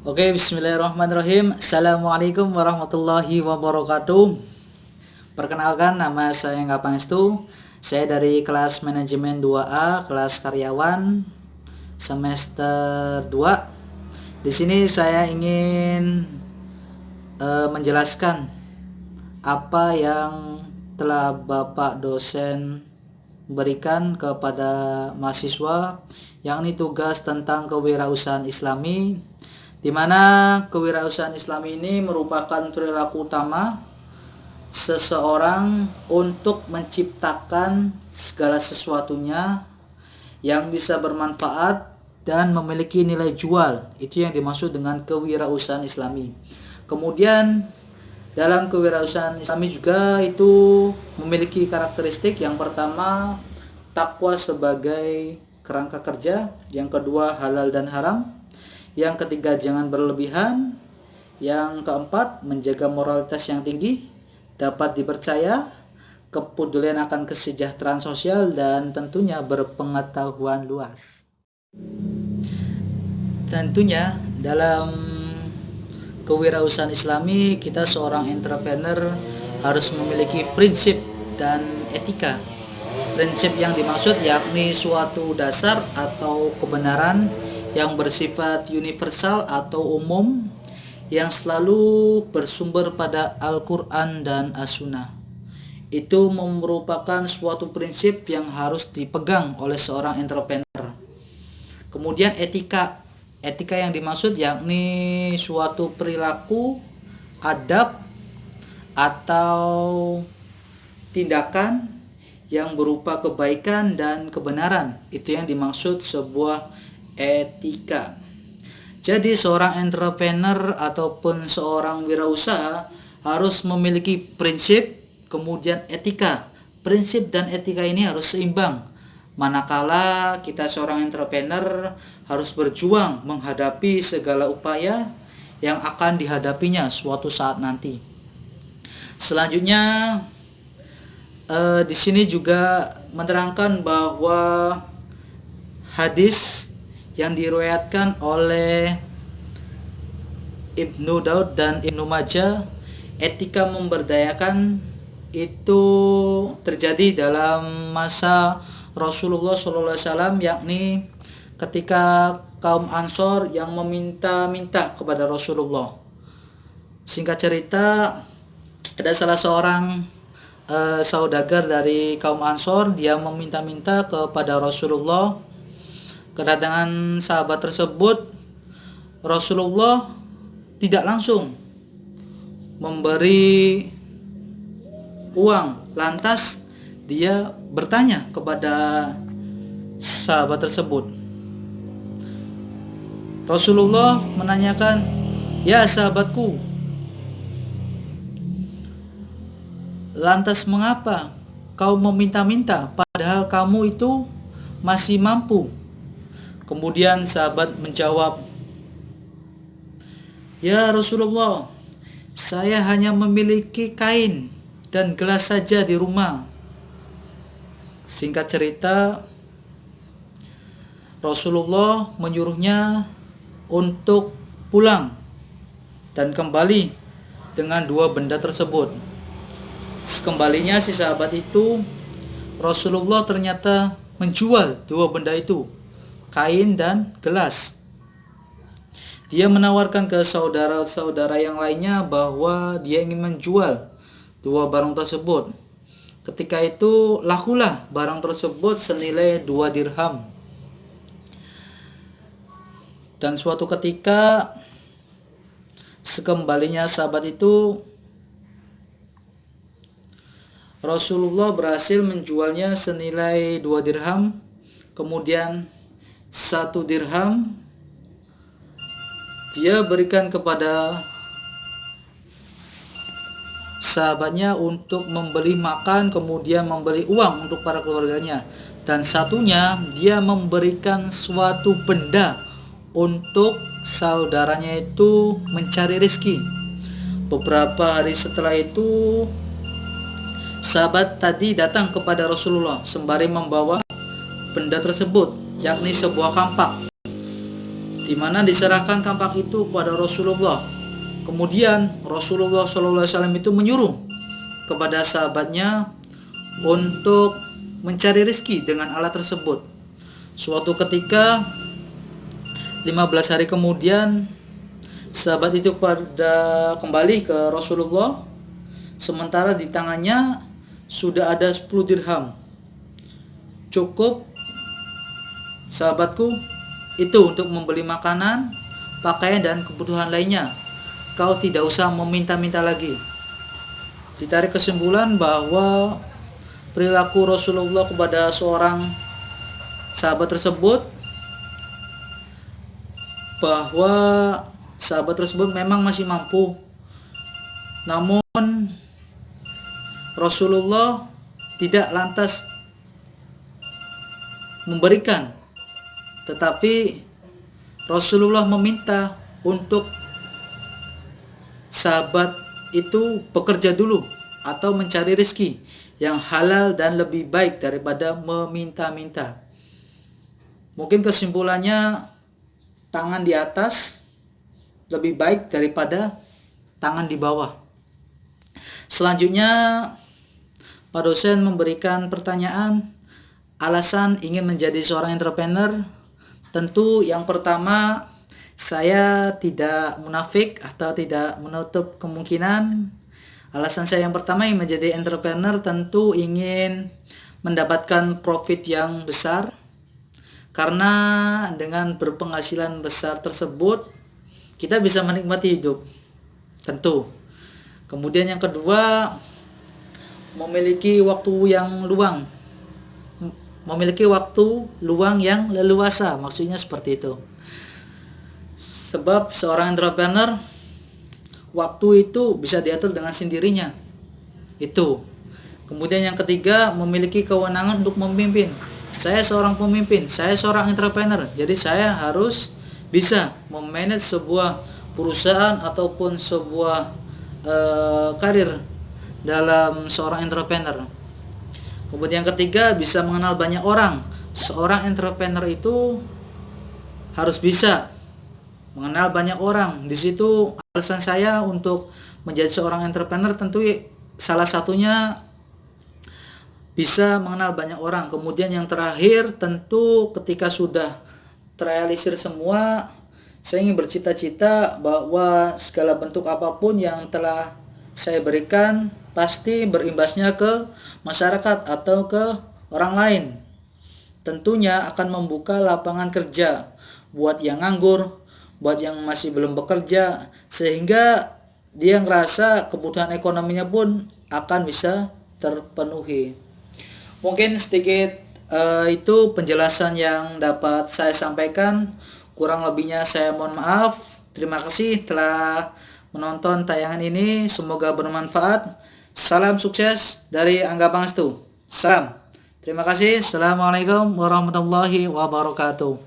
Oke, bismillahirrahmanirrahim. Assalamualaikum warahmatullahi wabarakatuh. Perkenalkan, nama saya Engga Pangestu. Saya dari kelas manajemen 2A, kelas karyawan semester 2. Di sini saya ingin menjelaskan apa yang telah Bapak dosen berikan kepada mahasiswa, yakni tugas tentang kewirausahaan Islami, di mana kewirausahaan Islami ini merupakan perilaku utama seseorang untuk menciptakan segala sesuatunya yang bisa bermanfaat dan memiliki nilai jual. Itu yang dimaksud dengan kewirausahaan Islami. Kemudian dalam kewirausahaan Islami juga itu memiliki karakteristik. Yang pertama, takwa sebagai kerangka kerja. Yang kedua, halal dan haram. Yang ketiga, jangan berlebihan. Yang keempat, menjaga moralitas yang tinggi, dapat dipercaya, kepedulian akan kesejahteraan sosial, dan tentunya berpengetahuan luas. Tentunya dalam kewirausahaan Islami, kita seorang entrepreneur harus memiliki prinsip dan etika. Prinsip yang dimaksud yakni suatu dasar atau kebenaran yang bersifat universal atau umum, yang selalu bersumber pada Al-Quran dan As-Sunnah. Itu merupakan suatu prinsip yang harus dipegang oleh seorang entrepreneur. Kemudian etika. Etika yang dimaksud yakni suatu perilaku, adab, atau tindakan yang berupa kebaikan dan kebenaran. Itu yang dimaksud sebuah etika. Jadi seorang entrepreneur ataupun seorang wirausaha harus memiliki prinsip, kemudian etika. Prinsip dan etika ini harus seimbang. Manakala kita seorang entrepreneur harus berjuang menghadapi segala upaya yang akan dihadapinya suatu saat nanti. Selanjutnya di sini juga menerangkan bahwa hadis yang diriwayatkan oleh Ibnu Daud dan Ibnu Majah, etika memberdayakan itu terjadi dalam masa Rasulullah SAW, yakni ketika kaum Ansor yang meminta-minta kepada Rasulullah. Singkat cerita, ada salah seorang saudagar dari kaum Ansor, dia meminta-minta kepada Rasulullah. Kedatangan sahabat tersebut, Rasulullah tidak langsung memberi uang, lantas dia bertanya kepada sahabat tersebut. Rasulullah menanyakan, "Ya sahabatku, lantas mengapa kau meminta-minta padahal kamu itu masih mampu?" Kemudian sahabat menjawab, "Ya Rasulullah, saya hanya memiliki kain dan gelas saja di rumah." Singkat cerita, Rasulullah menyuruhnya untuk pulang dan kembali dengan dua benda tersebut. Sekembalinya si sahabat itu, Rasulullah ternyata menjual dua benda itu, kain dan gelas. Dia menawarkan ke saudara-saudara yang lainnya bahwa dia ingin menjual dua barang tersebut. Ketika itu lakulah barang tersebut senilai 2 dirham. Dan suatu ketika sekembalinya sahabat itu, Rasulullah berhasil menjualnya senilai 2 dirham. Kemudian 1 dirham dia berikan kepada sahabatnya untuk membeli makan, kemudian membeli uang untuk para keluarganya, dan satunya dia memberikan suatu benda untuk saudaranya itu mencari rezeki. Beberapa hari setelah itu, sahabat tadi datang kepada Rasulullah sembari membawa benda tersebut, yakni sebuah kampak. di mana diserahkan kampak itu kepada Rasulullah. Kemudian Rasulullah SAW itu menyuruh kepada sahabatnya untuk mencari rezeki dengan alat tersebut. Suatu ketika 15 hari kemudian sahabat itu kembali ke Rasulullah, sementara di tangannya sudah ada 10 dirham. Cukup sahabatku itu untuk membeli makanan, pakaian, dan kebutuhan lainnya. Kau tidak usah meminta-minta lagi. Ditarik kesimpulan bahwa perilaku Rasulullah kepada seorang sahabat tersebut, bahwa sahabat tersebut memang masih mampu, namun Rasulullah tidak lantas memberikan, tetapi Rasulullah meminta untuk sahabat itu bekerja dulu atau mencari rezeki yang halal dan lebih baik daripada meminta-minta. Mungkin kesimpulannya, tangan di atas lebih baik daripada tangan di bawah. Selanjutnya, Pak dosen memberikan pertanyaan, alasan ingin menjadi seorang entrepreneur. Tentu yang pertama, saya tidak munafik atau tidak menutup kemungkinan. Alasan saya yang pertama yang menjadi entrepreneur tentu ingin mendapatkan profit yang besar, karena dengan berpenghasilan besar tersebut kita bisa menikmati hidup, tentu. Kemudian yang kedua, memiliki waktu luang yang leluasa, maksudnya seperti itu. Sebab seorang entrepreneur, waktu itu bisa diatur dengan sendirinya. Itu. Kemudian yang ketiga, memiliki kewenangan untuk memimpin. Saya seorang pemimpin, saya seorang entrepreneur. Jadi saya harus bisa memanage sebuah perusahaan ataupun sebuah karir dalam seorang entrepreneur. Kemudian yang ketiga, bisa mengenal banyak orang. Seorang entrepreneur itu harus bisa mengenal banyak orang. Di situ alasan saya untuk menjadi seorang entrepreneur tentu salah satunya bisa mengenal banyak orang. Kemudian yang terakhir, tentu ketika sudah terrealisir semua, saya ingin bercita-cita bahwa segala bentuk apapun yang telah saya berikan pasti berimbasnya ke masyarakat atau ke orang lain. Tentunya akan membuka lapangan kerja buat yang nganggur, buat yang masih belum bekerja, sehingga dia ngerasa kebutuhan ekonominya pun akan bisa terpenuhi. Mungkin sedikit itu penjelasan yang dapat saya sampaikan. Kurang lebihnya saya mohon maaf. Terima kasih telah menonton tayangan ini, semoga bermanfaat. Salam sukses dari Angga Pangestu. Salam. Terima kasih. Assalamualaikum warahmatullahi wabarakatuh.